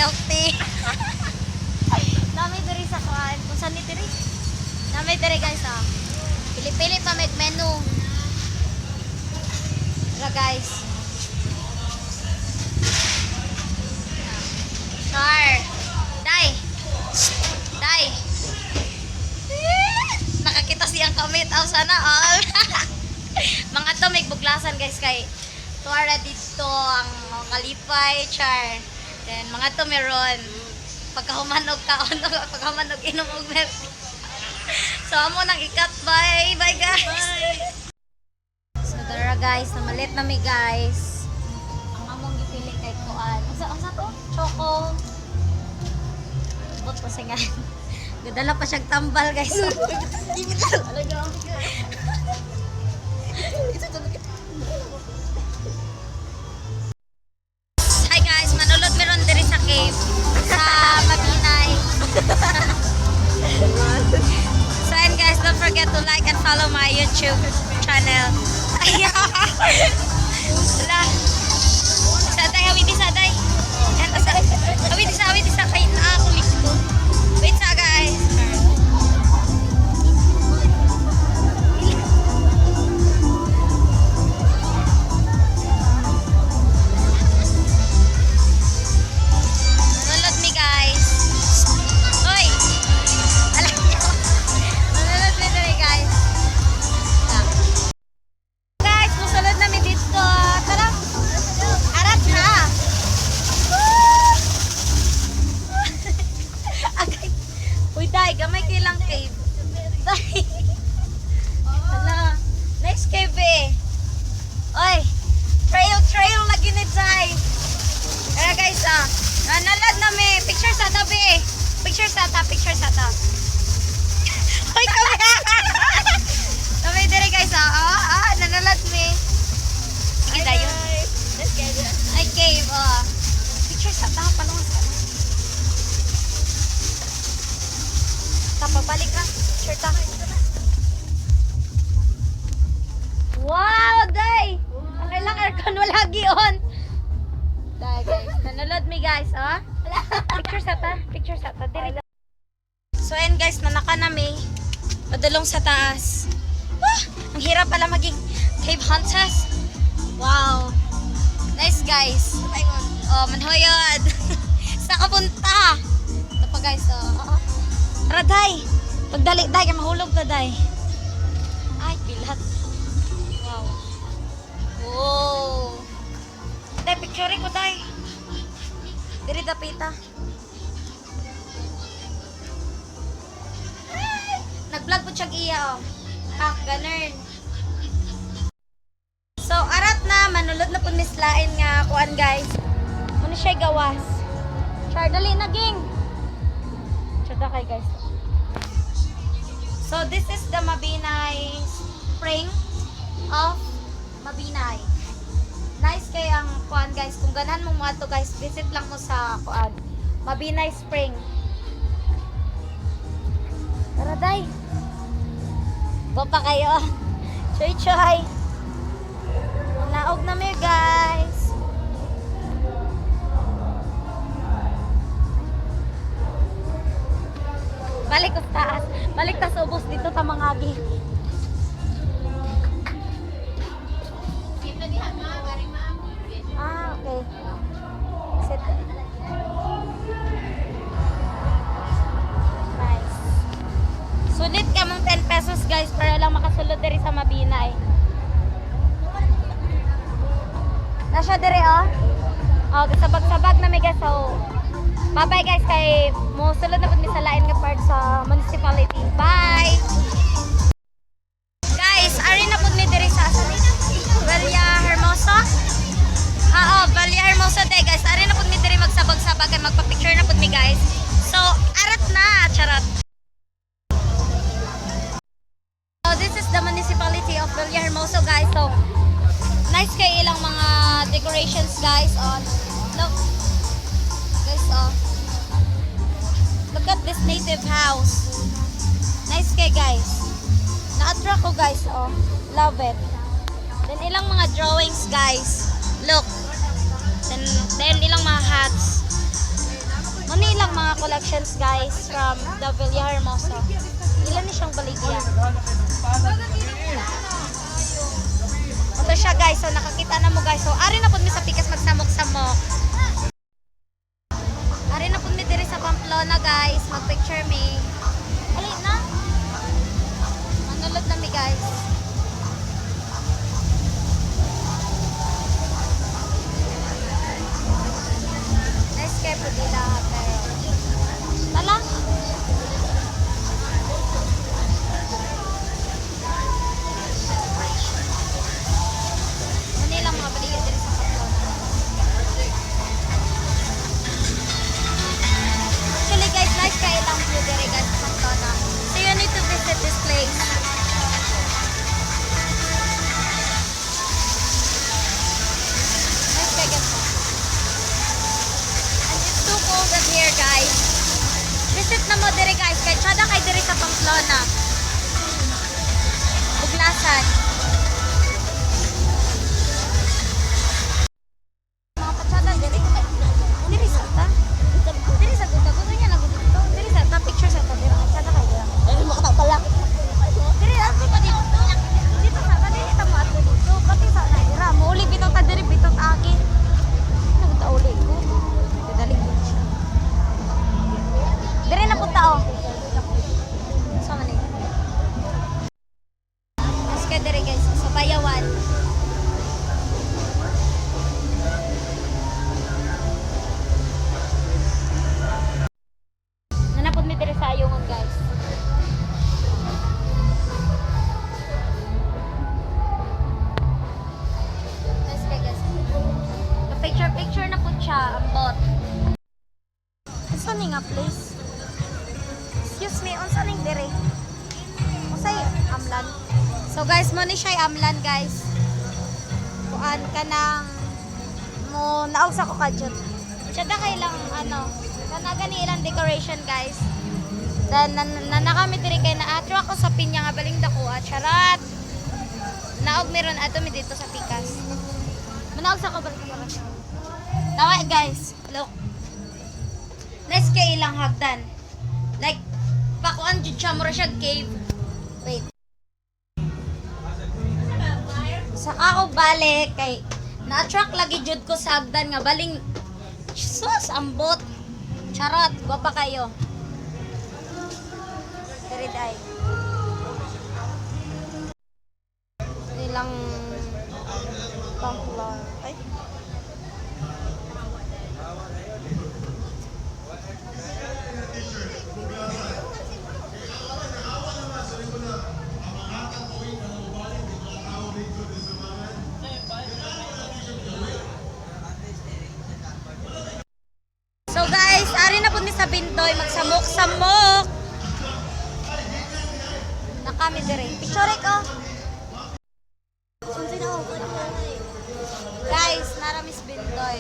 milk tea. Nami diri sa kuan. Kung saan ni diri? Nami diri guys ah. Pili-pili pa may menu. Tara guys. Char. Day. Day. Nakakita siyang kamit aw sana all. Mga to may buglasan guys kay tuara dito ang kalipay char. Then mga to meron pagkahumanog kaon pagkahumanog inom og milk. So amo nang ikat bye bye guys. So tara guys, namalit na mi guys. Ang among gipili kay kuan. Asa to? Choco. Bot pa singan. Gadala pa siyang tambal guys. Hi guys, manulot meron diri sa cave sa Mabinay. So and guys, don't forget to like and follow my YouTube channel. Saday, hawid di saday. Hawid di sa kay na ako listo. Wait sa guys. Manulot mi guys. Hoy. Alam niyo. Manulot mi diri guys. Guys, musulod na mi dito. Tara. Arat na. Agay. Uy, day, gamay kilang cave. Day. Hala. Nice cave eh. Oy. Trail lagi ni day. Kaya guys ah. Nanalad na mi. Picture sa tabi. Picture sa ta. Hoy, kami. Kami diri guys ah. Nanalad mi. Sige dayon. Ay cave ah. Picture sa ta. Palong sa pagbalik ka. Sure ta. Wow, day! Okay lang, aircon wala on. Day, guys. Nanulod mi guys, ha? Picture sa ta. Diri. So, and guys, nanaka na mi. Padulong sa taas. Ang hirap pala maging cave hunters. Wow. Nice, guys. Oh, manhoyod. Sa kapunta. Ito pa, guys, oh. Tara, day. Pagdali, day. Mahulog na, day. Ay, bilat. Wow. Wow. Day, picture ko, day. Diri, dapita. Nag-vlog po siyang iya, oh. Ganun. So, arat na. Manulod na po mislain nga. Kuan, guys. Muna siya gawas. Char, dali na, ging. Chada kay guys. So this is the Mabinay Spring of Mabinay. Nice kay ang kuan guys. Kung ganahan mong mga to guys, visit lang mo sa kuan Mabinay Spring. Tara day. Go pa kayo. Choy. Naog na mi guys. Balik ko taas. Balik ta sa ubos dito ta mangagi. Ah, okay. Set. Nice. Sulit ka mong 10 pesos guys para lang makasulod diri sa Mabinay. Nasya diri oh. Oh, sabag-sabag na may guys so. Bye-bye guys kay mo sulod na pud mi sa lain nga part sa municipality. Bye. Guys, ari na pud mi diri sa Valia Hermosa. Valia Hermosa day guys. Ari na pud mi diri magsabag-sabag kay magpa-picture na pud mi guys. So, arat na, charot. So, this is the municipality of Valia Hermosa guys. So, nice kay ilang mga decorations guys. Look. Guys, look at this native house. Nice kay guys. Na-attract ko guys, love it. Then ilang mga drawings guys. Look. Then ilang mga hats. collections guys from the Villahermosa. Ilan ni siyang baligya? Ito siya guys, so nakakita na mo guys. So ari na pud mi sa pikas magsamok-samok. Ari na pud mi diri sa Pamplona guys, mag-picture mi. Ali na. Manulod na mi guys. Nice kay pud nila pero. Tala. Manila mga baligya diri sa Pamplona. Actually guys, nice kay lang view diri guys sa Pamplona. So you need to visit this place. Nice kay guys. And it's too cold in here guys. Visit na mo diri guys. Kay tsada kay diri sa Pamplona. Buglasan. Mga patsada diri. Diri sa ta. Diri sa ta. Gusto niya na gusto. Diri sa ta. Picture sa ta. Diri. Tsada kay diri. Ay, makatapala. Diri lang dito dito. Dito sa ta. Diri ta mo ato dito. Pati sa ta. Dira. Mauli bitaw ta diri. Bitaw ta agi. Ano ta uli ko? Dadalig din siya. Diri na punta oh. Sama ni. Mas kay diri guys sa Bayawan. Nanapod mi diri sa Ayungon guys. Mas kay guys. Picture na pud siya ang bot. Unsa ni nga place? Excuse me, unsa ning dire? Unsay Amlan? So guys, mo ni siya Amlan guys. Kuan ka nang mo naog sa ko kadjot. Siya da kay lang ano, kana gani ilang decoration guys. Then nanakami diri kay na-attract ko sa pinya nga baling dako at charat. Naog meron ato mi dito sa Pikas. Manaog sa ko balik ka. Tawa guys, look. Nice kay ilang hagdan. Like pakuan jud siya mura siya cave. Wait. Sa ako balik kay na-attract lagi jud ko sa hagdan nga baling sus ambot. Charot, gwapa kayo. Diri day. Ilang Pamplona. Ay. So guys, ari na po ni sa Bintoy, magsamok-samok. Nakami dire. Picture ko. Guys, nara Miss Bintoy.